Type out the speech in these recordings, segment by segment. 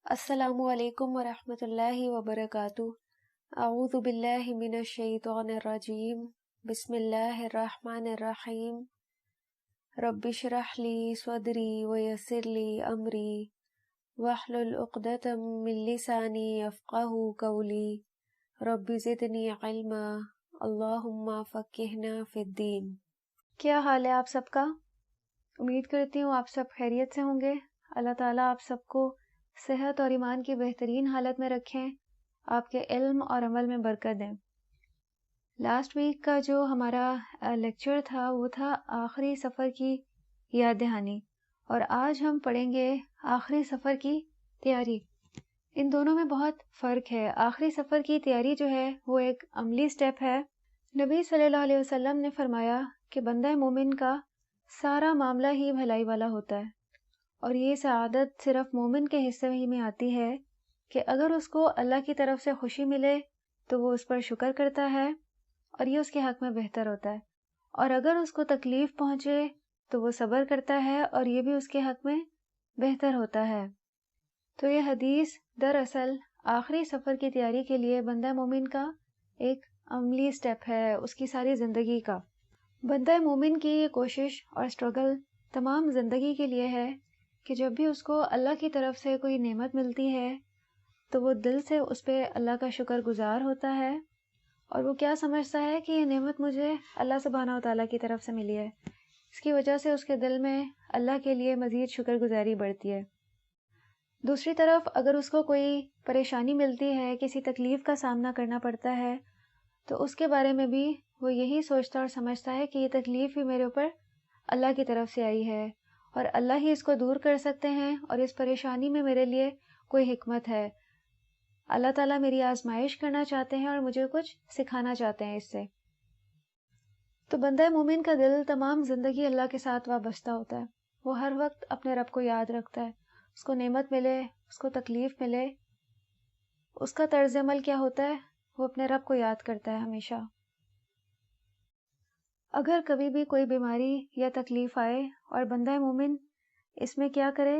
السلام علیکم ورحمۃ اللہ وبرکاتہ۔ اعوذ باللہ من الشیطان الرجیم، بسم اللہ الرحمن الرحیم۔ رب اشرح لی صدری ویسر لی امری واحلل عقدۃ من لسانی یفقہوا قولی رب زدنی علما اللہم فقہنا فی الدین۔ کیا حال ہے آپ سب کا؟ امید کرتی ہوں آپ سب خیریت سے ہوں گے۔ اللہ تعالیٰ آپ سب کو صحت اور ایمان کی بہترین حالت میں رکھیں، آپ کے علم اور عمل میں برکت دیں۔ لاسٹ ویک کا جو ہمارا لیکچر تھا وہ تھا آخری سفر کی یاد دہانی، اور آج ہم پڑھیں گے آخری سفر کی تیاری۔ ان دونوں میں بہت فرق ہے۔ آخری سفر کی تیاری جو ہے وہ ایک عملی سٹیپ ہے۔ نبی صلی اللہ علیہ وسلم نے فرمایا کہ بندہ مومن کا سارا معاملہ ہی بھلائی والا ہوتا ہے، اور یہ سعادت صرف مومن کے حصے ہی میں آتی ہے کہ اگر اس کو اللہ کی طرف سے خوشی ملے تو وہ اس پر شکر کرتا ہے، اور یہ اس کے حق میں بہتر ہوتا ہے، اور اگر اس کو تکلیف پہنچے تو وہ صبر کرتا ہے، اور یہ بھی اس کے حق میں بہتر ہوتا ہے۔ تو یہ حدیث دراصل آخری سفر کی تیاری کے لیے بندہ مومن کا ایک عملی سٹیپ ہے، اس کی ساری زندگی کا۔ بندہ مومن کی یہ کوشش اور اسٹرگل تمام زندگی کے لیے ہے کہ جب بھی اس کو اللہ کی طرف سے کوئی نعمت ملتی ہے تو وہ دل سے اس پہ اللہ کا شکر گزار ہوتا ہے، اور وہ کیا سمجھتا ہے کہ یہ نعمت مجھے اللہ سبحانہ و تعالیٰ کی طرف سے ملی ہے۔ اس کی وجہ سے اس کے دل میں اللہ کے لیے مزید شکر گزاری بڑھتی ہے۔ دوسری طرف اگر اس کو کوئی پریشانی ملتی ہے، کسی تکلیف کا سامنا کرنا پڑتا ہے، تو اس کے بارے میں بھی وہ یہی سوچتا اور سمجھتا ہے کہ یہ تکلیف بھی میرے اوپر اللہ کی طرف سے آئی ہے، اور اللہ ہی اس کو دور کر سکتے ہیں، اور اس پریشانی میں میرے لیے کوئی حکمت ہے۔ اللہ تعالیٰ میری آزمائش کرنا چاہتے ہیں اور مجھے کچھ سکھانا چاہتے ہیں اس سے۔ تو بندہ مومن کا دل تمام زندگی اللہ کے ساتھ وابستہ ہوتا ہے۔ وہ ہر وقت اپنے رب کو یاد رکھتا ہے، اس کو نعمت ملے، اس کو تکلیف ملے، اس کا طرز عمل کیا ہوتا ہے؟ وہ اپنے رب کو یاد کرتا ہے ہمیشہ۔ اگر کبھی بھی کوئی بیماری یا تکلیف آئے اور بندہ مومن اس میں کیا کرے؟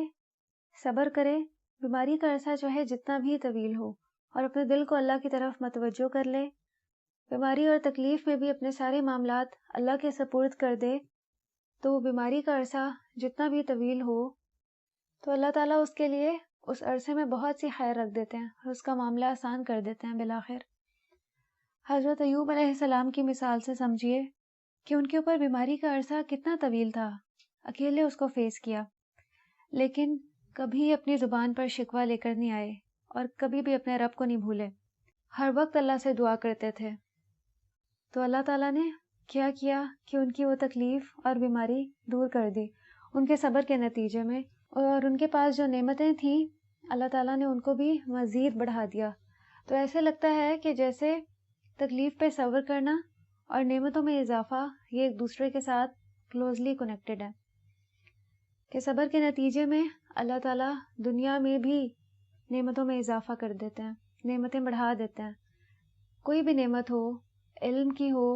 صبر کرے، بیماری کا عرصہ چاہے جتنا بھی طویل ہو، اور اپنے دل کو اللہ کی طرف متوجہ کر لے، بیماری اور تکلیف میں بھی اپنے سارے معاملات اللہ کے سپرد کر دے، تو وہ بیماری کا عرصہ جتنا بھی طویل ہو تو اللہ تعالیٰ اس کے لیے اس عرصے میں بہت سی خیر رکھ دیتے ہیں اور اس کا معاملہ آسان کر دیتے ہیں بالآخر۔ حضرت ایوب علیہ السلام کی مثال سے سمجھیے کہ ان کے اوپر بیماری کا عرصہ کتنا طویل تھا، اکیلے اس کو فیس کیا، لیکن کبھی اپنی زبان پر شکوہ لے کر نہیں آئے، اور کبھی بھی اپنے رب کو نہیں بھولے، ہر وقت اللہ سے دعا کرتے تھے۔ تو اللہ تعالیٰ نے کیا کیا کہ ان کی وہ تکلیف اور بیماری دور کر دی ان کے صبر کے نتیجے میں، اور ان کے پاس جو نعمتیں تھیں اللہ تعالیٰ نے ان کو بھی مزید بڑھا دیا۔ تو ایسے لگتا ہے کہ جیسے تکلیف پہ صبر کرنا اور نعمتوں میں اضافہ یہ ایک دوسرے کے ساتھ کلوزلی کنیکٹڈ ہے، کہ صبر کے نتیجے میں اللہ تعالیٰ دنیا میں بھی نعمتوں میں اضافہ کر دیتے ہیں، نعمتیں بڑھا دیتے ہیں۔ کوئی بھی نعمت ہو، علم کی ہو،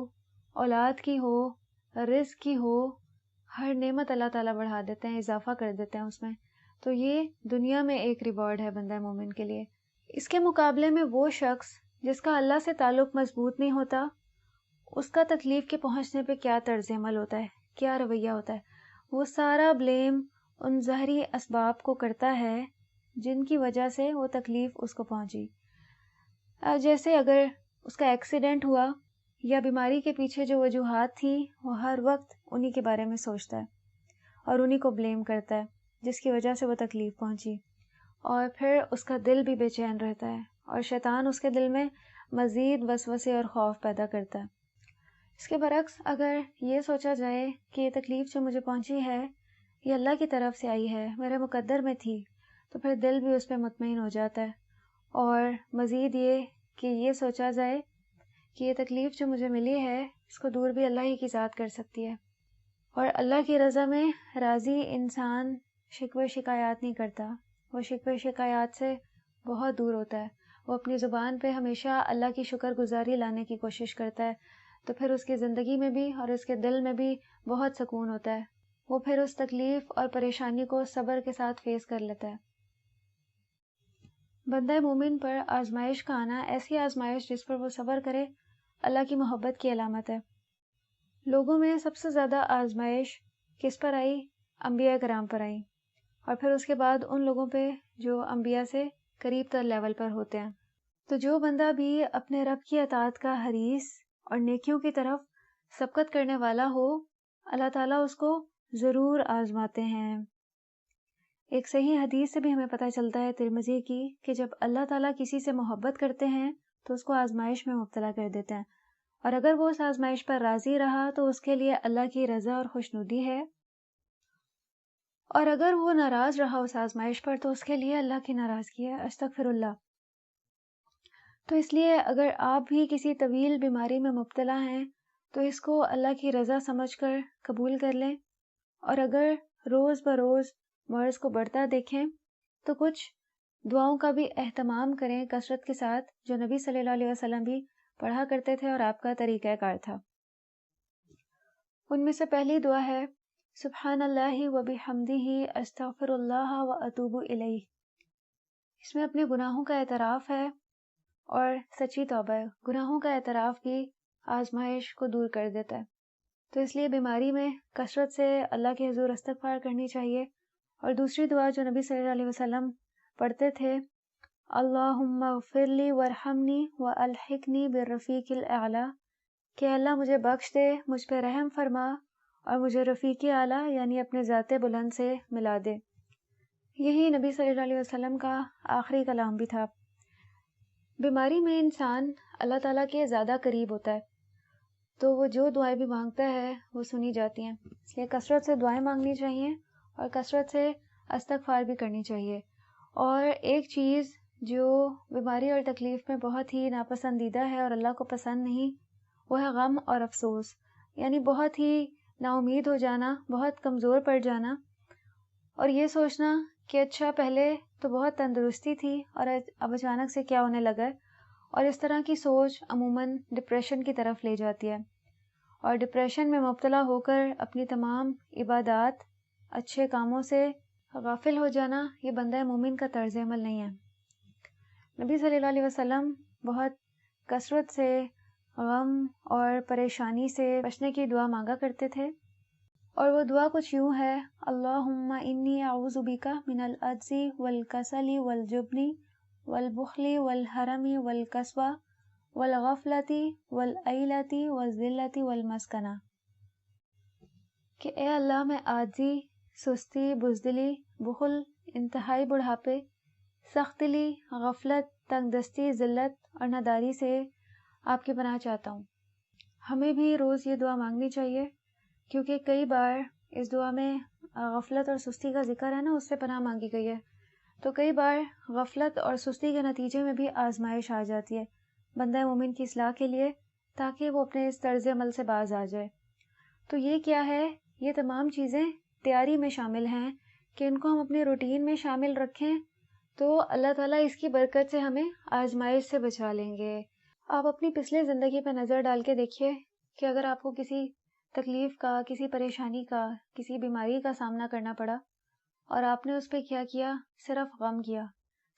اولاد کی ہو، رزق کی ہو، ہر نعمت اللہ تعالیٰ بڑھا دیتے ہیں، اضافہ کر دیتے ہیں اس میں۔ تو یہ دنیا میں ایک ریوارڈ ہے بندہ مومن کے لیے۔ اس کے مقابلے میں وہ شخص جس کا اللہ سے تعلق مضبوط نہیں ہوتا، اس کا تکلیف کے پہنچنے پہ کیا طرز عمل ہوتا ہے، کیا رویہ ہوتا ہے؟ وہ سارا بلیم ان ظاہری اسباب کو کرتا ہے جن کی وجہ سے وہ تکلیف اس کو پہنچی۔ جیسے اگر اس کا ایکسیڈنٹ ہوا یا بیماری کے پیچھے جو وجوہات تھیں، وہ ہر وقت انہی کے بارے میں سوچتا ہے اور انہی کو بلیم کرتا ہے جس کی وجہ سے وہ تکلیف پہنچی، اور پھر اس کا دل بھی بے چین رہتا ہے، اور شیطان اس کے دل میں مزید وسوسے اور خوف پیدا کرتا ہے۔ اس کے برعکس اگر یہ سوچا جائے کہ یہ تکلیف جو مجھے پہنچی ہے یہ اللہ کی طرف سے آئی ہے، میرے مقدر میں تھی، تو پھر دل بھی اس پہ مطمئن ہو جاتا ہے۔ اور مزید یہ کہ یہ سوچا جائے کہ یہ تکلیف جو مجھے ملی ہے اس کو دور بھی اللہ ہی کی ذات کر سکتی ہے، اور اللہ کی رضا میں راضی انسان شکوے شکایات نہیں کرتا، وہ شکوے شکایات سے بہت دور ہوتا ہے، وہ اپنی زبان پہ ہمیشہ اللہ کی شکر گزاری لانے کی کوشش کرتا ہے، تو پھر اس کی زندگی میں بھی اور اس کے دل میں بھی بہت سکون ہوتا ہے، وہ پھر اس تکلیف اور پریشانی کو صبر کے ساتھ فیس کر لیتا ہے۔ بندہ مومن پر آزمائش کا آنا، ایسی آزمائش جس پر وہ صبر کرے، اللہ کی محبت کی علامت ہے۔ لوگوں میں سب سے زیادہ آزمائش کس پر آئی؟ انبیاء کرام پر آئی، اور پھر اس کے بعد ان لوگوں پہ جو انبیاء سے قریب تر لیول پر ہوتے ہیں۔ تو جو بندہ بھی اپنے رب کی اطاعت کا حریص اور نیکیوں کی طرف سبقت کرنے والا ہو، اللہ تعالیٰ اس کو ضرور آزماتے ہیں۔ ایک صحیح حدیث سے بھی ہمیں پتہ چلتا ہے ترمذی کی، کہ جب اللہ تعالیٰ کسی سے محبت کرتے ہیں تو اس کو آزمائش میں مبتلا کر دیتے ہیں، اور اگر وہ اس آزمائش پر راضی رہا تو اس کے لیے اللہ کی رضا اور خوشنودی ہے، اور اگر وہ ناراض رہا اس آزمائش پر تو اس کے لیے اللہ کی ناراضگی ہے، استغفر اللہ۔ تو اس لیے اگر آپ بھی کسی طویل بیماری میں مبتلا ہیں تو اس کو اللہ کی رضا سمجھ کر قبول کر لیں، اور اگر روز بروز مرض کو بڑھتا دیکھیں تو کچھ دعاؤں کا بھی اہتمام کریں کثرت کے ساتھ، جو نبی صلی اللہ علیہ وسلم بھی پڑھا کرتے تھے اور آپ کا طریقہ کار تھا۔ ان میں سے پہلی دعا ہے سبحان اللہ و بحمدہ استغفر اللہ و اتوب الیہ۔ اس میں اپنے گناہوں کا اعتراف ہے اور سچی توبہ ہے۔ گناہوں کا اعتراف بھی آزمائش کو دور کر دیتا ہے، تو اس لیے بیماری میں کثرت سے اللہ کے حضور استغفار کرنی چاہیے۔ اور دوسری دعا جو نبی صلی اللہ علیہ وسلم پڑھتے تھے، اللہم اغفر لی وارحمنی والحقنی بالرفیق الاعلی، کہ اللہ مجھے بخش دے، مجھ پہ رحم فرما اور مجھے رفیق اعلیٰ یعنی اپنے ذات بلند سے ملا دے۔ یہی نبی صلی اللہ علیہ وسلم کا آخری کلام بھی تھا۔ بیماری میں انسان اللہ تعالیٰ کے زیادہ قریب ہوتا ہے، تو وہ جو دعائیں بھی مانگتا ہے وہ سنی جاتی ہیں، اس لیے کثرت سے دعائیں مانگنی چاہیے اور کثرت سے استغفار بھی کرنی چاہیے۔ اور ایک چیز جو بیماری اور تکلیف میں بہت ہی ناپسندیدہ ہے اور اللہ کو پسند نہیں، وہ ہے غم اور افسوس، یعنی بہت ہی نا امید ہو جانا، بہت کمزور پڑ جانا، اور یہ سوچنا کہ اچھا پہلے تو بہت تندرستی تھی اور اب اچانک سے کیا ہونے لگا ہے، اور اس طرح کی سوچ عموماً ڈپریشن کی طرف لے جاتی ہے، اور ڈپریشن میں مبتلا ہو کر اپنی تمام عبادات، اچھے کاموں سے غافل ہو جانا، یہ بندہ مومن کا طرز عمل نہیں ہے۔ نبی صلی اللہ علیہ وسلم بہت کثرت سے غم اور پریشانی سے بچنے کی دعا مانگا کرتے تھے، اور وہ دعا کچھ یوں ہے، اللہم انی اعوذ بک من العجز والکسل والجبن والبخل والحرم والقسوہ والغفلۃ والعیلۃ والذلۃ والمسکنہ، کہ اے اللہ میں عاجزی، سستی، بزدلی، بخل، انتہائی بڑھاپے، سخت دلی، غفلت، تنگ دستی، ذلت اور ناداری سے آپ کی پناہ چاہتا ہوں۔ ہمیں بھی روز یہ دعا مانگنی چاہیے، کیونکہ کئی بار اس دعا میں غفلت اور سستی کا ذکر ہے نا، اس سے پناہ مانگی گئی ہے، تو کئی بار غفلت اور سستی کے نتیجے میں بھی آزمائش آ جاتی ہے بندہ مومن کی اصلاح کے لیے، تاکہ وہ اپنے اس طرز عمل سے باز آ جائے۔ تو یہ کیا ہے؟ یہ تمام چیزیں تیاری میں شامل ہیں کہ ان کو ہم اپنے روٹین میں شامل رکھیں تو اللہ تعالیٰ اس کی برکت سے ہمیں آزمائش سے بچا لیں گے۔ آپ اپنی پچھلے زندگی پہ نظر ڈال کے دیکھیے کہ اگر آپ کو کسی تکلیف کا، کسی پریشانی کا، کسی بیماری کا سامنا کرنا پڑا اور آپ نے اس پہ کیا کیا؟ صرف غم کیا،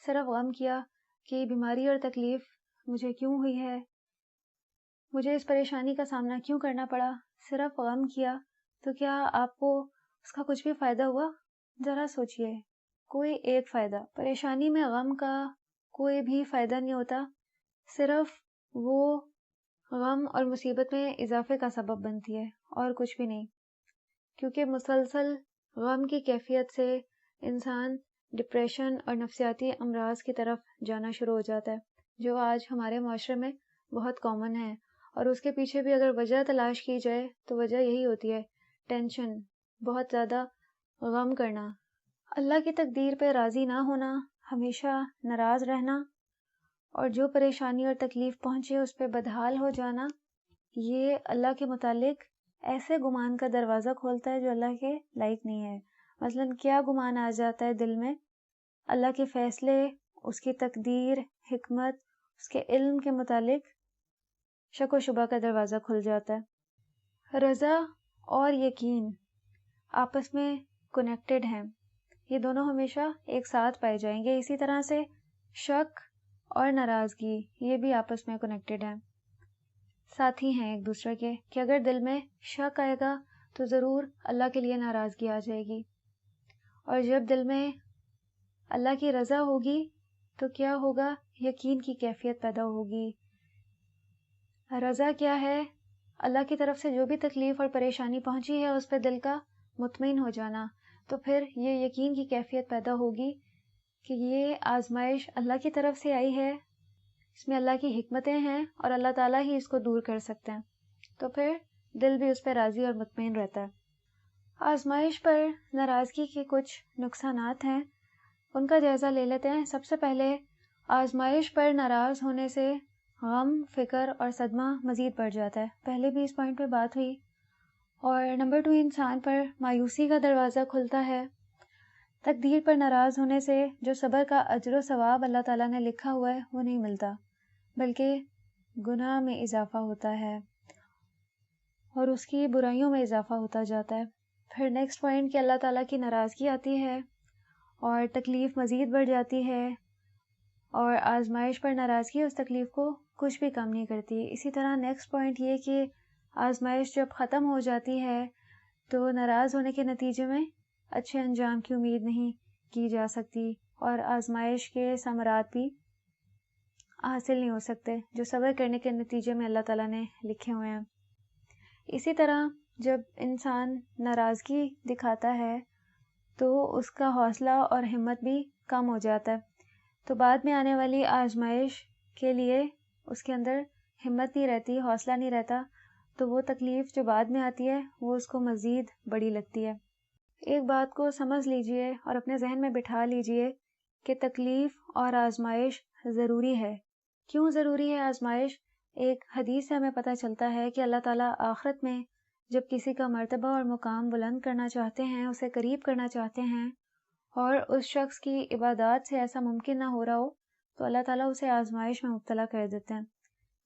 صرف غم کیا کہ یہ بیماری اور تکلیف مجھے کیوں ہوئی ہے، مجھے اس پریشانی کا سامنا کیوں کرنا پڑا، صرف غم کیا، تو کیا آپ کو اس کا کچھ بھی فائدہ ہوا؟ ذرا سوچئے، کوئی ایک فائدہ۔ پریشانی میں غم کا کوئی بھی فائدہ نہیں ہوتا، صرف وہ غم اور مصیبت میں اضافے کا سبب بنتی ہے اور کچھ بھی نہیں، کیونکہ مسلسل غم کی کیفیت سے انسان ڈپریشن اور نفسیاتی امراض کی طرف جانا شروع ہو جاتا ہے، جو آج ہمارے معاشرے میں بہت کامن ہے۔ اور اس کے پیچھے بھی اگر وجہ تلاش کی جائے تو وجہ یہی ہوتی ہے، ٹینشن، بہت زیادہ غم کرنا، اللہ کی تقدیر پہ راضی نہ ہونا، ہمیشہ ناراض رہنا، اور جو پریشانی اور تکلیف پہنچے اس پہ بدحال ہو جانا، یہ اللہ کے متعلق ایسے گمان کا دروازہ کھولتا ہے جو اللہ کے لائق نہیں ہے۔ مثلاً کیا گمان آ جاتا ہے دل میں؟ اللہ کے فیصلے، اس کی تقدیر، حکمت، اس کے علم کے متعلق شک و شبہ کا دروازہ کھل جاتا ہے۔ رضا اور یقین آپس میں کنیکٹڈ ہیں، یہ دونوں ہمیشہ ایک ساتھ پائے جائیں گے۔ اسی طرح سے شک اور ناراضگی یہ بھی آپس میں کنیکٹڈ ہیں، ساتھی ہیں ایک دوسرے کے، کہ اگر دل میں شک آئے گا تو ضرور اللہ کے لیے ناراضگی آ جائے گی، اور جب دل میں اللہ کی رضا ہوگی تو کیا ہوگا؟ یقین کی کیفیت پیدا ہوگی۔ رضا کیا ہے؟ اللہ کی طرف سے جو بھی تکلیف اور پریشانی پہنچی ہے اس پہ دل کا مطمئن ہو جانا، تو پھر یہ یقین کی کیفیت پیدا ہوگی کہ یہ آزمائش اللہ کی طرف سے آئی ہے، اس میں اللہ کی حکمتیں ہیں اور اللہ تعالیٰ ہی اس کو دور کر سکتے ہیں، تو پھر دل بھی اس پہ راضی اور مطمئن رہتا ہے۔ آزمائش پر ناراضگی کے کچھ نقصانات ہیں، ان کا جائزہ لے لیتے ہیں۔ سب سے پہلے آزمائش پر ناراض ہونے سے غم، فکر اور صدمہ مزید بڑھ جاتا ہے، پہلے بھی اس پوائنٹ پہ بات ہوئی۔ اور نمبر 2، انسان پر مایوسی کا دروازہ کھلتا ہے۔ تقدیر پر ناراض ہونے سے جو صبر کا اجر و ثواب اللہ تعالیٰ نے لکھا ہوا ہے وہ نہیں ملتا، بلکہ گناہ میں اضافہ ہوتا ہے اور اس کی برائیوں میں اضافہ ہوتا جاتا ہے۔ پھر نیکسٹ پوائنٹ کہ اللہ تعالیٰ کی ناراضگی آتی ہے اور تکلیف مزید بڑھ جاتی ہے، اور آزمائش پر ناراضگی اس تکلیف کو کچھ بھی کم نہیں کرتی۔ اسی طرح نیکسٹ پوائنٹ یہ کہ آزمائش جب ختم ہو جاتی ہے تو ناراض ہونے کے نتیجے میں اچھے انجام کی امید نہیں کی جا سکتی، اور آزمائش کے ثمرات بھی حاصل نہیں ہو سکتے جو صبر کرنے کے نتیجے میں اللہ تعالیٰ نے لکھے ہوئے ہیں۔ اسی طرح جب انسان ناراضگی دکھاتا ہے تو اس کا حوصلہ اور ہمت بھی کم ہو جاتا ہے، تو بعد میں آنے والی آزمائش کے لیے اس کے اندر ہمت نہیں رہتی، حوصلہ نہیں رہتا، تو وہ تکلیف جو بعد میں آتی ہے وہ اس کو مزید بڑی لگتی ہے۔ ایک بات کو سمجھ لیجئے اور اپنے ذہن میں بٹھا لیجئے کہ تکلیف اور آزمائش ضروری ہے۔ کیوں ضروری ہے آزمائش؟ ایک حدیث سے ہمیں پتہ چلتا ہے کہ اللہ تعالیٰ آخرت میں جب کسی کا مرتبہ اور مقام بلند کرنا چاہتے ہیں، اسے قریب کرنا چاہتے ہیں، اور اس شخص کی عبادات سے ایسا ممکن نہ ہو رہا ہو، تو اللہ تعالیٰ اسے آزمائش میں مبتلا کر دیتے ہیں،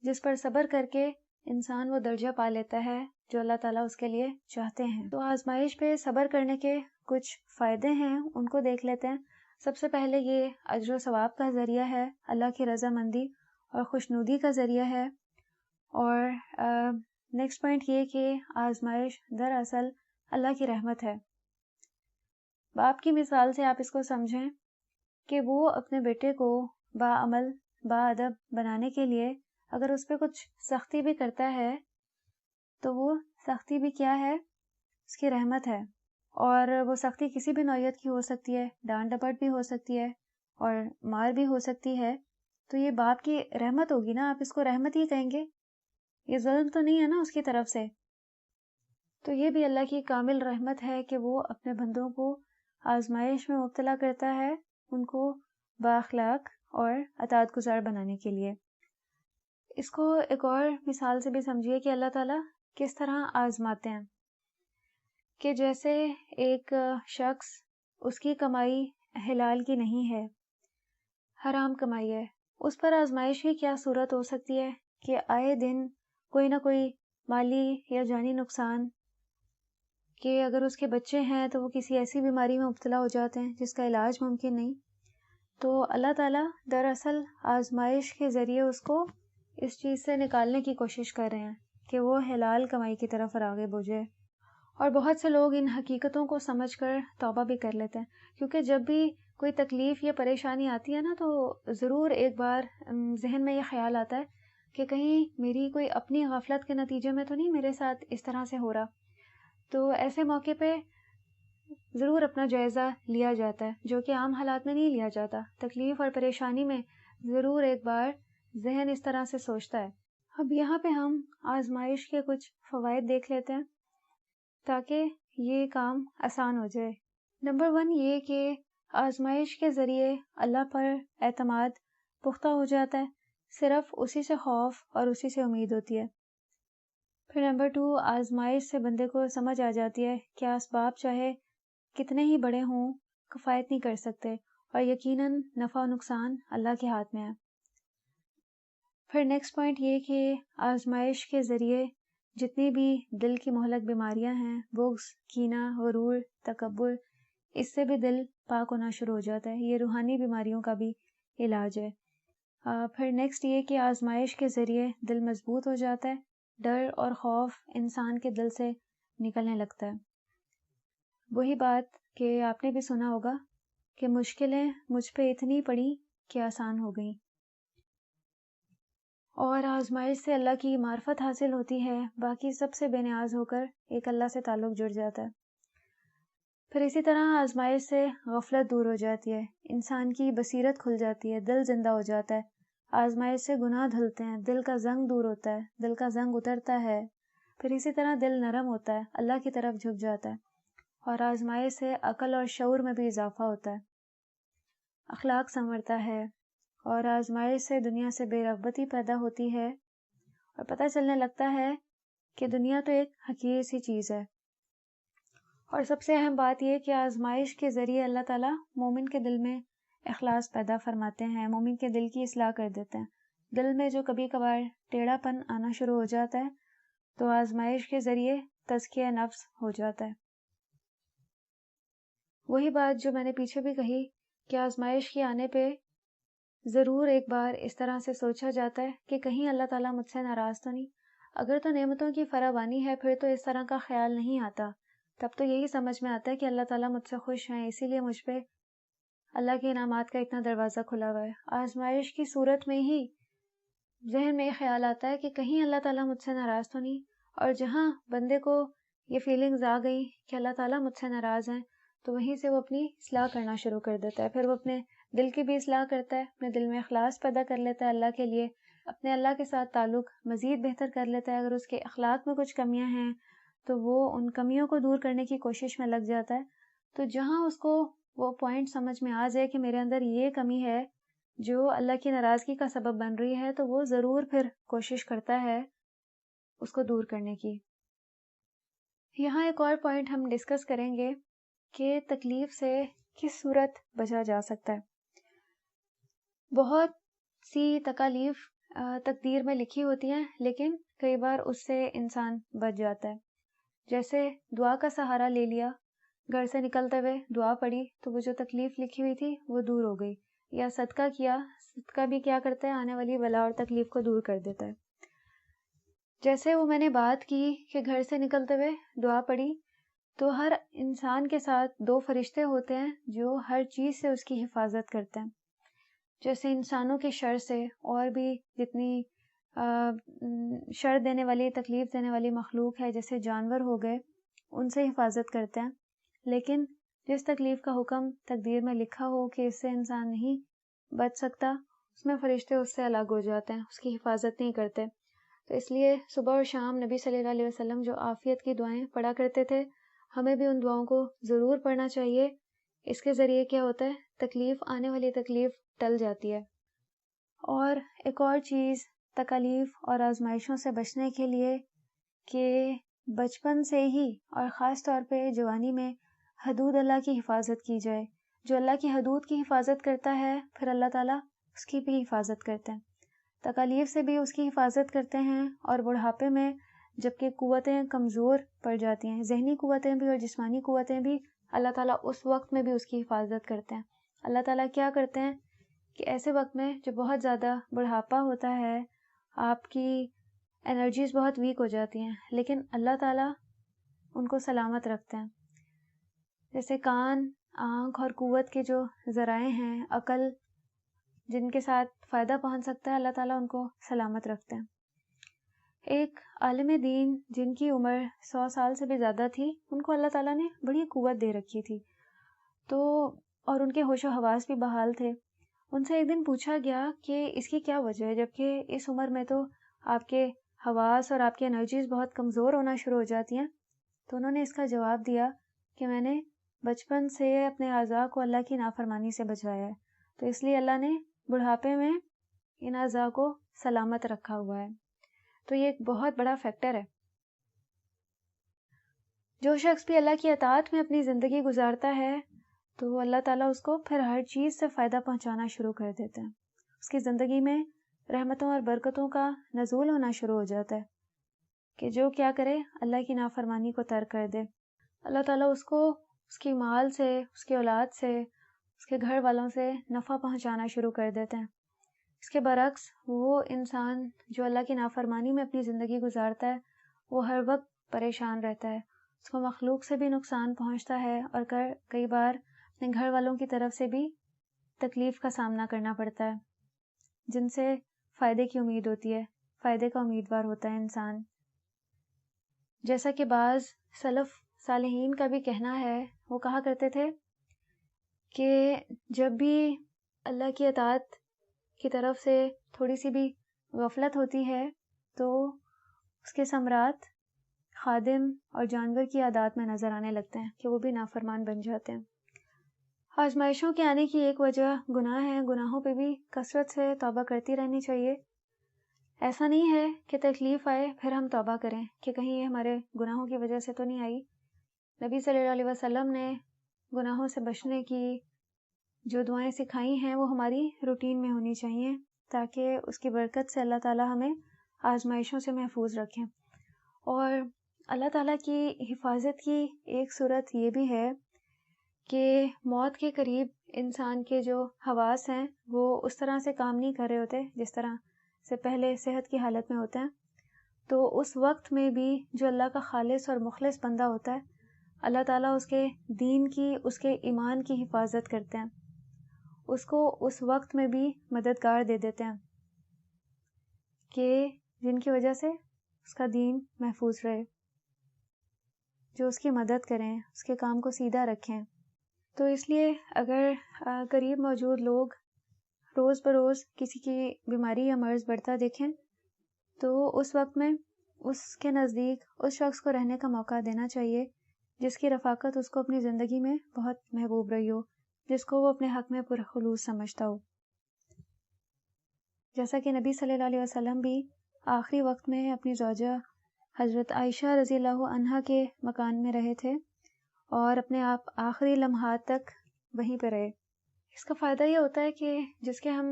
جس پر صبر کر کے انسان وہ درجہ پا لیتا ہے جو اللہ تعالیٰ اس کے لیے چاہتے ہیں۔ تو آزمائش پہ صبر کرنے کے کچھ فائدے ہیں، ان کو دیکھ لیتے ہیں۔ سب سے پہلے یہ اجر و ثواب کا ذریعہ ہے، اللہ کی رضامندی اور خوشنودی کا ذریعہ ہے، اور نیکسٹ پوائنٹ یہ کہ آزمائش دراصل اللہ کی رحمت ہے۔ باپ کی مثال سے آپ اس کو سمجھیں کہ وہ اپنے بیٹے کو باعمل، باادب بنانے کے لیے اگر اس پہ کچھ سختی بھی کرتا ہے تو وہ سختی بھی کیا ہے؟ اس کی رحمت ہے، اور وہ سختی کسی بھی نوعیت کی ہو سکتی ہے، ڈانٹ ڈپٹ بھی ہو سکتی ہے اور مار بھی ہو سکتی ہے، تو یہ باپ کی رحمت ہوگی نا، آپ اس کو رحمت ہی کہیں گے، یہ ظلم تو نہیں ہے نا اس کی طرف سے۔ تو یہ بھی اللہ کی کامل رحمت ہے کہ وہ اپنے بندوں کو آزمائش میں مبتلا کرتا ہے، ان کو بااخلاق اور اطاعت گزار بنانے کے لیے۔ اس کو ایک اور مثال سے بھی سمجھیے کہ اللہ تعالیٰ کس طرح آزماتے ہیں، کہ جیسے ایک شخص، اس کی کمائی حلال کی نہیں ہے، حرام کمائی ہے، اس پر آزمائش کی کیا صورت ہو سکتی ہے کہ آئے دن کوئی نہ کوئی مالی یا جانی نقصان، کہ اگر اس کے بچے ہیں تو وہ کسی ایسی بیماری میں مبتلا ہو جاتے ہیں جس کا علاج ممکن نہیں، تو اللہ تعالیٰ دراصل آزمائش کے ذریعے اس کو اس چیز سے نکالنے کی کوشش کر رہے ہیں کہ وہ حلال کمائی کی طرف راغب ہو جائے۔ اور بہت سے لوگ ان حقیقتوں کو سمجھ کر توبہ بھی کر لیتے ہیں، کیونکہ جب بھی کوئی تکلیف یا پریشانی آتی ہے نا تو ضرور ایک بار ذہن میں یہ خیال آتا ہے کہ کہیں میری کوئی اپنی غفلت کے نتیجے میں تو نہیں میرے ساتھ اس طرح سے ہو رہا، تو ایسے موقع پہ ضرور اپنا جائزہ لیا جاتا ہے، جو کہ عام حالات میں نہیں لیا جاتا۔ تکلیف اور پریشانی میں ضرور ایک بار ذہن اس طرح سے سوچتا ہے۔ اب یہاں پہ ہم آزمائش کے کچھ فوائد دیکھ لیتے ہیں تاکہ یہ کام آسان ہو جائے۔ نمبر 1 یہ کہ آزمائش کے ذریعے اللہ پر اعتماد پختہ ہو جاتا ہے، صرف اسی سے خوف اور اسی سے امید ہوتی ہے۔ پھر نمبر 2 آزمائش سے بندے کو سمجھ آ جاتی ہے کہ اسباب چاہے کتنے ہی بڑے ہوں کفایت نہیں کر سکتے، اور یقیناً نفع و نقصان اللہ کے ہاتھ میں ہے۔ پھر نیکسٹ پوائنٹ یہ کہ آزمائش کے ذریعے جتنی بھی دل کی مہلک بیماریاں ہیں، بغض، کینہ، غرور، تکبر، اس سے بھی دل پاک ہونا شروع ہو جاتا ہے۔ یہ روحانی بیماریوں کا بھی علاج ہے۔ پھر نیکسٹ یہ کہ آزمائش کے ذریعے دل مضبوط ہو جاتا ہے، ڈر اور خوف انسان کے دل سے نکلنے لگتا ہے۔ وہی بات کہ آپ نے بھی سنا ہوگا کہ مشکلیں مجھ پہ اتنی پڑی کہ آسان ہو گئیں، اور آزمائش سے اللہ کی معرفت حاصل ہوتی ہے، باقی سب سے بے نیاز ہو کر ایک اللہ سے تعلق جڑ جاتا ہے۔ پھر اسی طرح آزمائش سے غفلت دور ہو جاتی ہے، انسان کی بصیرت کھل جاتی ہے، دل زندہ ہو جاتا ہے، آزمائش سے گناہ دھلتے ہیں، دل کا زنگ دور ہوتا ہے، دل کا زنگ اترتا ہے، پھر اسی طرح دل نرم ہوتا ہے، اللہ کی طرف جھک جاتا ہے، اور آزمائش سے عقل اور شعور میں بھی اضافہ ہوتا ہے، اخلاق سنورتا ہے، اور آزمائش سے دنیا سے بے رغبتی پیدا ہوتی ہے، اور پتہ چلنے لگتا ہے کہ دنیا تو ایک حقیر سی چیز ہے۔ اور سب سے اہم بات یہ کہ آزمائش کے ذریعے اللہ تعالیٰ مومن کے دل میں اخلاص پیدا فرماتے ہیں، مومن کے دل کی اصلاح کر دیتے ہیں۔ دل میں جو کبھی کبھار ٹیڑھا پن آنا شروع ہو جاتا ہے تو آزمائش کے ذریعے تزکیہ نفس ہو جاتا ہے۔ وہی بات جو میں نے پیچھے بھی کہی کہ آزمائش کے آنے پہ ضرور ایک بار اس طرح سے سوچا جاتا ہے کہ کہیں اللہ تعالیٰ مجھ سے ناراض تو نہیں، اگر تو نعمتوں کی فراوانی ہے پھر تو اس طرح کا خیال نہیں آتا، تب تو یہی سمجھ میں آتا ہے کہ اللہ تعالیٰ مجھ سے خوش ہیں، اسی لیے مجھ پہ اللہ کے انعامات کا اتنا دروازہ کھلا ہوا ہے۔ آزمائش کی صورت میں ہی ذہن میں یہ خیال آتا ہے کہ کہیں اللہ تعالیٰ مجھ سے ناراض تو نہیں، اور جہاں بندے کو یہ فیلنگز آ گئی کہ اللہ تعالیٰ مجھ سے ناراض ہیں تو وہیں سے وہ اپنی اصلاح کرنا شروع کر دیتا ہے، پھر وہ اپنے دل کی بھی اصلاح کرتا ہے، اپنے دل میں اخلاص پیدا کر لیتا ہے اللہ کے لیے، اپنے اللہ کے ساتھ تعلق مزید بہتر کر لیتا ہے، اگر اس کے اخلاق میں کچھ کمیاں ہیں تو وہ ان کمیوں کو دور کرنے کی کوشش میں لگ جاتا ہے، تو جہاں اس کو وہ پوائنٹ سمجھ میں آ جائے کہ میرے اندر یہ کمی ہے جو اللہ کی ناراضگی کا سبب بن رہی ہے، تو وہ ضرور پھر کوشش کرتا ہے اس کو دور کرنے کی۔ یہاں ایک اور پوائنٹ ہم ڈسکس کریں گے کہ تکلیف سے کس صورت بچا جا سکتا ہے۔ بہت سی تکالیف تقدیر میں لکھی ہوتی ہیں، لیکن کئی بار اس سے انسان بچ جاتا ہے، جیسے دعا کا سہارا لے لیا، گھر سے نکلتے ہوئے دعا پڑھی تو وہ جو تکلیف لکھی ہوئی تھی وہ دور ہو گئی، یا صدقہ کیا، صدقہ بھی کیا کرتا ہے، آنے والی بلا اور تکلیف کو دور کر دیتا ہے۔ جیسے وہ میں نے بات کی کہ گھر سے نکلتے ہوئے دعا پڑھی، تو ہر انسان کے ساتھ دو فرشتے ہوتے ہیں جو ہر چیز سے اس کی حفاظت کرتے ہیں، جیسے انسانوں کے شر سے، اور بھی جتنی شر دینے والی، تکلیف دینے والی مخلوق ہے، جیسے جانور ہو گئے، ان سے حفاظت کرتے ہیں، لیکن جس تکلیف کا حکم تقدیر میں لکھا ہو کہ اس سے انسان نہیں بچ سکتا، اس میں فرشتے اس سے الگ ہو جاتے ہیں، اس کی حفاظت نہیں کرتے۔ تو اس لیے صبح اور شام نبی صلی اللہ علیہ وسلم جو عافیت کی دعائیں پڑھا کرتے تھے، ہمیں بھی ان دعاؤں کو ضرور پڑھنا چاہیے۔ اس کے ذریعے کیا ہوتا ہے، تکلیف، آنے والی تکلیف ٹل جاتی ہے۔ اور ایک اور چیز تکالیف اور آزمائشوں سے بچنے کے لیے کہ بچپن سے ہی اور خاص طور پہ جوانی میں حدود اللہ کی حفاظت کی جائے۔ جو اللہ کی حدود کی حفاظت کرتا ہے پھر اللہ تعالیٰ اس کی بھی حفاظت کرتے ہیں، تکالیف سے بھی اس کی حفاظت کرتے ہیں، اور بڑھاپے میں جبکہ قوتیں کمزور پڑ جاتی ہیں، ذہنی قوتیں بھی اور جسمانی قوتیں بھی، اللہ تعالیٰ اس وقت میں بھی اس کی حفاظت کرتے ہیں۔ اللہ تعالیٰ کیا کرتے ہیں کہ ایسے وقت میں جو بہت زیادہ بڑھاپا ہوتا ہے، آپ کی انرجیز بہت ویک ہو جاتی ہیں، لیکن اللہ تعالیٰ ان کو سلامت رکھتے ہیں، جیسے کان، آنکھ اور قوت کے جو ذرائع ہیں، عقل جن کے ساتھ فائدہ پہنچ سکتا ہے، اللہ تعالیٰ ان کو سلامت رکھتے ہیں۔ ایک عالم دین جن کی عمر 100 سال سے بھی زیادہ تھی، ان کو اللہ تعالیٰ نے بڑی قوت دے رکھی تھی، تو اور ان کے ہوش و حواس بھی بحال تھے۔ ان سے ایک دن پوچھا گیا کہ اس کی کیا وجہ ہے، جبکہ اس عمر میں تو آپ کے حواس اور آپ کی انرجیز بہت کمزور ہونا شروع ہو جاتی ہیں۔ تو انہوں نے اس کا جواب دیا کہ میں نے بچپن سے اپنے اعضاء کو اللہ کی نافرمانی سے بچایا ہے، تو اس لیے اللہ نے بڑھاپے میں ان اعضاء کو سلامت رکھا ہوا ہے۔ تو یہ ایک بہت بڑا فیکٹر ہے۔ جو شخص بھی اللہ کی اطاعت میں اپنی زندگی گزارتا ہے تو اللہ تعالیٰ اس کو پھر ہر چیز سے فائدہ پہنچانا شروع کر دیتے ہیں، اس کی زندگی میں رحمتوں اور برکتوں کا نزول ہونا شروع ہو جاتا ہے کہ جو کیا کرے، اللہ کی نافرمانی کو ترک کر دے، اللہ تعالیٰ اس کو اس کی مال سے، اس کی اولاد سے، اس کے گھر والوں سے نفع پہنچانا شروع کر دیتے ہیں۔ اس کے برعکس وہ انسان جو اللہ کی نافرمانی میں اپنی زندگی گزارتا ہے وہ ہر وقت پریشان رہتا ہے، اس کو مخلوق سے بھی نقصان پہنچتا ہے اور کئی بار اپنے گھر والوں کی طرف سے بھی تکلیف کا سامنا کرنا پڑتا ہے، جن سے فائدے کی امید ہوتی ہے، فائدے کا امیدوار ہوتا ہے انسان۔ جیسا کہ بعض سلف صالحین کا بھی کہنا ہے، وہ کہا کرتے تھے کہ جب بھی اللہ کی اطاعت کی طرف سے تھوڑی سی بھی غفلت ہوتی ہے تو اس کے ثمرات خادم اور جانور کی عادات میں نظر آنے لگتے ہیں کہ وہ بھی نافرمان بن جاتے ہیں۔ آزمائشوں کے آنے کی ایک وجہ گناہ ہے، گناہوں پہ بھی کثرت سے توبہ کرتی رہنی چاہیے۔ ایسا نہیں ہے کہ تکلیف آئے پھر ہم توبہ کریں کہ کہیں یہ ہمارے گناہوں کی وجہ سے تو نہیں آئی۔ نبی صلی اللہ علیہ وسلم نے گناہوں سے بچنے کی جو دعائیں سکھائی ہیں وہ ہماری روٹین میں ہونی چاہیے تاکہ اس کی برکت سے اللہ تعالیٰ ہمیں آزمائشوں سے محفوظ رکھیں۔ اور اللہ تعالیٰ کی حفاظت کی ایک صورت یہ بھی ہے کہ موت کے قریب انسان کے جو حواس ہیں وہ اس طرح سے کام نہیں کر رہے ہوتے جس طرح سے پہلے صحت کی حالت میں ہوتے ہیں، تو اس وقت میں بھی جو اللہ کا خالص اور مخلص بندہ ہوتا ہے اللہ تعالیٰ اس کے دین کی، اس کے ایمان کی حفاظت کرتے ہیں، اس کو اس وقت میں بھی مددگار دے دیتے ہیں کہ جن کی وجہ سے اس کا دین محفوظ رہے، جو اس کی مدد کریں، اس کے کام کو سیدھا رکھیں۔ تو اس لیے اگر قریب موجود لوگ روز بروز کسی کی بیماری یا مرض بڑھتا دیکھیں تو اس وقت میں اس کے نزدیک اس شخص کو رہنے کا موقع دینا چاہیے جس کی رفاقت اس کو اپنی زندگی میں بہت محبوب رہی ہو، جس کو وہ اپنے حق میں پرخلوص سمجھتا ہو۔ جیسا کہ نبی صلی اللہ علیہ وسلم بھی آخری وقت میں اپنی زوجہ حضرت عائشہ رضی اللہ عنہا کے مکان میں رہے تھے اور اپنے آپ آخری لمحات تک وہیں پہ رہے۔ اس کا فائدہ یہ ہوتا ہے کہ جس کے ہم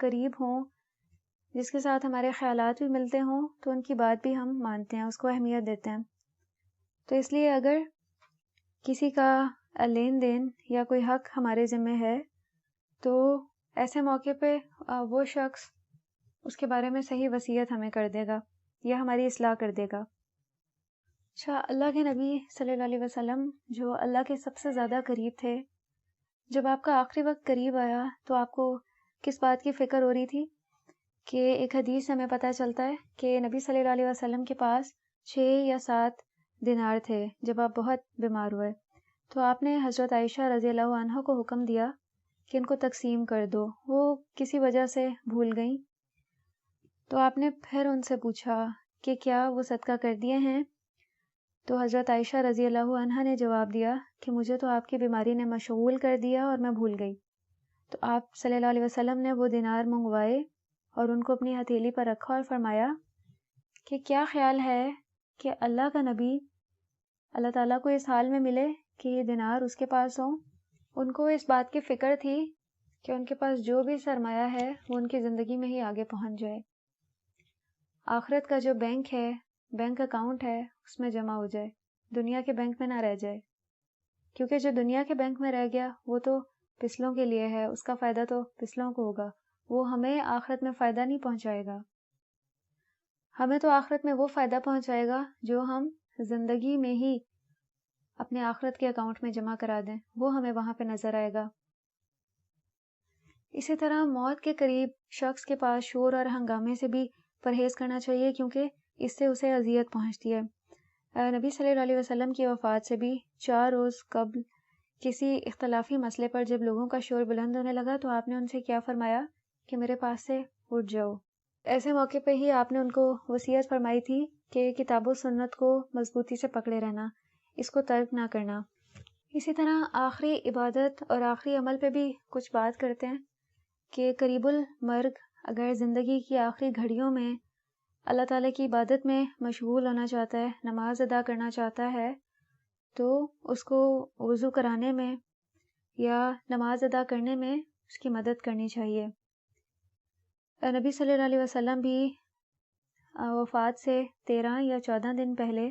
قریب ہوں، جس کے ساتھ ہمارے خیالات بھی ملتے ہوں تو ان کی بات بھی ہم مانتے ہیں، اس کو اہمیت دیتے ہیں۔ تو اس لیے اگر کسی کا لین دین یا کوئی حق ہمارے ذمہ ہے تو ایسے موقع پہ وہ شخص اس کے بارے میں صحیح وصیت ہمیں کر دے گا یا ہماری اصلاح کر دے گا۔ اچھا، اللہ کے نبی صلی اللہ علیہ وسلم جو اللہ کے سب سے زیادہ قریب تھے، جب آپ کا آخری وقت قریب آیا تو آپ کو کس بات کی فکر ہو رہی تھی؟ کہ ایک حدیث سے ہمیں پتہ چلتا ہے کہ نبی صلی اللہ علیہ وسلم کے پاس 6 یا 7 دینار تھے جب آپ بہت بیمار ہوئے، تو آپ نے حضرت عائشہ رضی اللہ عنہ کو حکم دیا کہ ان کو تقسیم کر دو۔ وہ کسی وجہ سے بھول گئیں، تو آپ نے پھر ان سے پوچھا کہ کیا وہ صدقہ کر دیے ہیں؟ تو حضرت عائشہ رضی اللہ عنہ نے جواب دیا کہ مجھے تو آپ کی بیماری نے مشغول کر دیا اور میں بھول گئی۔ تو آپ صلی اللہ علیہ وسلم نے وہ دینار منگوائے اور ان کو اپنی ہتھیلی پر رکھا اور فرمایا کہ کیا خیال ہے کہ اللہ کا نبی اللہ تعالیٰ کو اس حال میں ملے کہ یہ دینار اس کے پاس ہوں؟ ان کو اس بات کی فکر تھی کہ ان کے پاس جو بھی سرمایہ ہے وہ ان کی زندگی میں ہی آگے پہنچ جائے، آخرت کا جو بینک ہے، بینک اکاؤنٹ ہے، اس میں جمع ہو جائے، دنیا کے بینک میں نہ رہ جائے، کیونکہ جو دنیا کے بینک میں رہ گیا وہ تو پچھلوں کے لیے ہے، اس کا فائدہ تو پچھلوں کو ہوگا، وہ ہمیں آخرت میں فائدہ نہیں پہنچائے گا۔ ہمیں تو آخرت میں وہ فائدہ پہنچائے گا جو ہم زندگی میں ہی اپنے آخرت کے اکاؤنٹ میں جمع کرا دیں، وہ ہمیں وہاں پہ نظر آئے گا۔ اسی طرح موت کے قریب شخص کے پاس شور اور ہنگامے سے بھی پرہیز کرنا چاہیے کیونکہ اس سے اسے اذیت پہنچتی ہے۔ نبی صلی اللہ علیہ وسلم کی وفات سے بھی 4 روز قبل کسی اختلافی مسئلے پر جب لوگوں کا شور بلند ہونے لگا تو آپ نے ان سے کیا فرمایا کہ میرے پاس سے اٹھ جاؤ۔ ایسے موقع پہ ہی آپ نے ان کو وصیت فرمائی تھی کہ کتاب و سنت کو مضبوطی سے پکڑے رہنا، اس کو ترک نہ کرنا۔ اسی طرح آخری عبادت اور آخری عمل پہ بھی کچھ بات کرتے ہیں کہ قریب المرگ اگر زندگی کی آخری گھڑیوں میں اللہ تعالیٰ کی عبادت میں مشغول ہونا چاہتا ہے، نماز ادا کرنا چاہتا ہے، تو اس کو وضو کرانے میں یا نماز ادا کرنے میں اس کی مدد کرنی چاہیے۔ نبی صلی اللہ علیہ وسلم بھی وفات سے 13 یا 14 دن پہلے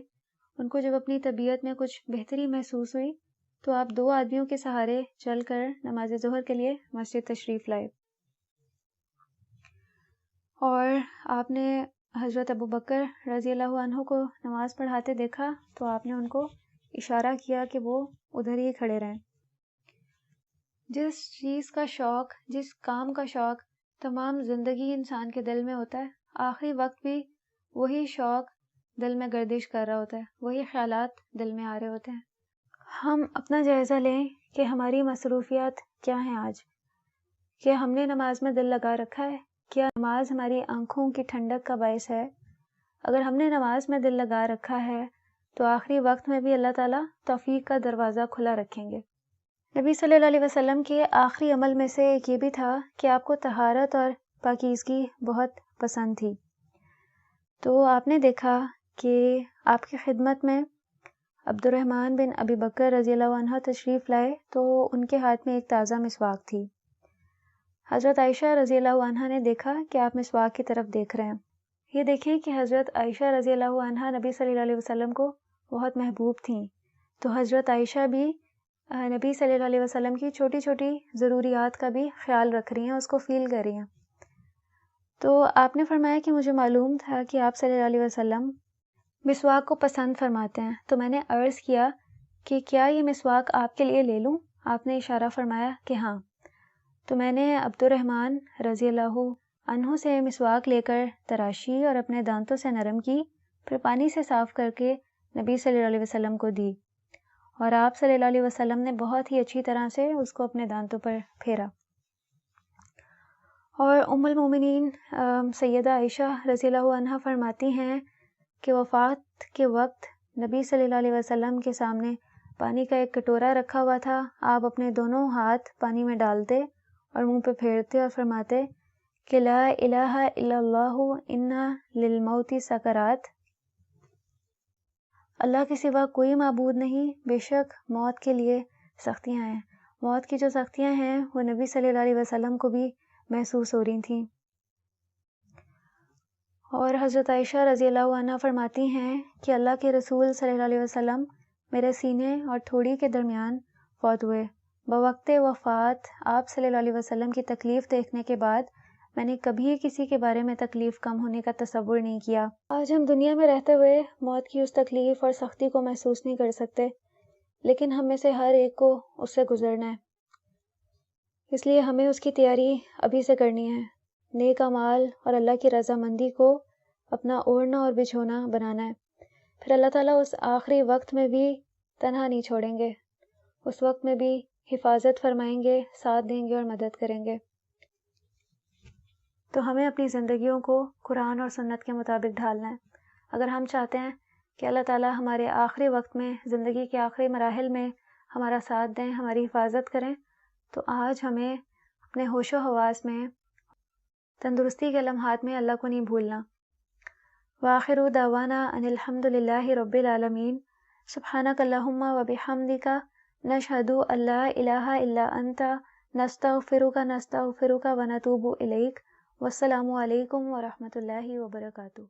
ان کو جب اپنی طبیعت میں کچھ بہتری محسوس ہوئی تو آپ 2 آدمیوں کے سہارے چل کر نماز ظہر کے لیے مسجد تشریف لائے، اور آپ نے حضرت ابو بکر رضی اللہ عنہ کو نماز پڑھاتے دیکھا تو آپ نے ان کو اشارہ کیا کہ وہ ادھر ہی کھڑے رہیں۔ جس چیز کا شوق، جس کام کا شوق تمام زندگی انسان کے دل میں ہوتا ہے، آخری وقت بھی وہی شوق دل میں گردش کر رہا ہوتا ہے، وہی خیالات دل میں آ رہے ہوتے ہیں۔ ہم اپنا جائزہ لیں کہ ہماری مصروفیات کیا ہیں آج، کہ ہم نے نماز میں دل لگا رکھا ہے، کیا نماز ہماری آنکھوں کی ٹھنڈک کا باعث ہے؟ اگر ہم نے نماز میں دل لگا رکھا ہے تو آخری وقت میں بھی اللہ تعالیٰ توفیق کا دروازہ کھلا رکھیں گے۔ نبی صلی اللہ علیہ وسلم کے آخری عمل میں سے ایک یہ بھی تھا کہ آپ کو طہارت اور پاکیزگی بہت پسند تھی، تو آپ نے دیکھا کہ آپ کی خدمت میں عبد الرحمن بن ابی بکر رضی اللہ عنہ تشریف لائے تو ان کے ہاتھ میں ایک تازہ مسواک تھی۔ حضرت عائشہ رضی اللہ عنہ نے دیکھا کہ آپ مسواک کی طرف دیکھ رہے ہیں۔ یہ دیکھیں کہ حضرت عائشہ رضی اللہ عنہ نبی صلی اللہ علیہ وسلم کو بہت محبوب تھیں، تو حضرت عائشہ بھی نبی صلی اللہ علیہ وسلم کی چھوٹی چھوٹی ضروریات کا بھی خیال رکھ رہی ہیں، اس کو فیل کر رہی ہیں۔ تو آپ نے فرمایا کہ مجھے معلوم تھا کہ آپ صلی اللہ علیہ وسلم مسواک کو پسند فرماتے ہیں، تو میں نے عرض کیا کہ کیا یہ مسواک آپ کے لیے لے لوں؟ آپ نے اشارہ فرمایا کہ ہاں۔ تو میں نے عبد الرحمن رضی اللہ عنہ سے مسواک لے کر تراشی اور اپنے دانتوں سے نرم کی، پھر پانی سے صاف کر کے نبی صلی اللہ علیہ وسلم کو دی، اور آپ صلی اللہ علیہ وسلم نے بہت ہی اچھی طرح سے اس کو اپنے دانتوں پر پھیرا۔ اور ام المومنین سیدہ عائشہ رضی اللہ عنہ فرماتی ہیں کہ وفات کے وقت نبی صلی اللہ علیہ وسلم کے سامنے پانی کا ایک کٹورا رکھا ہوا تھا، آپ اپنے دونوں ہاتھ پانی میں ڈالتے اور منہ پہ پھیرتے اور فرماتے کہ لا الہ الا اللہ انا للموت سکرات، اللہ کے سوا کوئی معبود نہیں، بے شک موت کے لیے سختیاں ہیں۔ موت کی جو سختیاں ہیں وہ نبی صلی اللہ علیہ وسلم کو بھی محسوس ہو رہی تھیں۔ اور حضرت عائشہ رضی اللہ عنہ فرماتی ہیں کہ اللہ کے رسول صلی اللہ علیہ وسلم میرے سینے اور تھوڑی کے درمیان فوت ہوئے۔ بوقت وفات آپ صلی اللہ علیہ وسلم کی تکلیف دیکھنے کے بعد میں نے کبھی کسی کے بارے میں تکلیف کم ہونے کا تصور نہیں کیا۔ آج ہم دنیا میں رہتے ہوئے موت کی اس تکلیف اور سختی کو محسوس نہیں کر سکتے، لیکن ہم میں سے ہر ایک کو اس سے گزرنا ہے، اس لیے ہمیں اس کی تیاری ابھی سے کرنی ہے۔ نیک اعمال اور اللہ کی رضامندی کو اپنا اوڑھنا اور بچھونا بنانا ہے، پھر اللہ تعالیٰ اس آخری وقت میں بھی تنہا نہیں چھوڑیں گے، اس وقت میں بھی حفاظت فرمائیں گے، ساتھ دیں گے اور مدد کریں گے۔ تو ہمیں اپنی زندگیوں کو قرآن اور سنت کے مطابق ڈھالنا ہے۔ اگر ہم چاہتے ہیں کہ اللہ تعالیٰ ہمارے آخری وقت میں، زندگی کے آخری مراحل میں ہمارا ساتھ دیں، ہماری حفاظت کریں، تو آج ہمیں اپنے ہوش و حواس میں، تندرستی کے لمحات میں اللہ کو نہیں بھولنا۔ وآخر دعوانا ان الحمد للہ رب العالمین، سبحانک اللہم و بحمدک، نشہد ان لا الہ الا انت، نستغفرک و نتوب الیک، والسلام علیکم ورحمۃ اللہ وبرکاتہ۔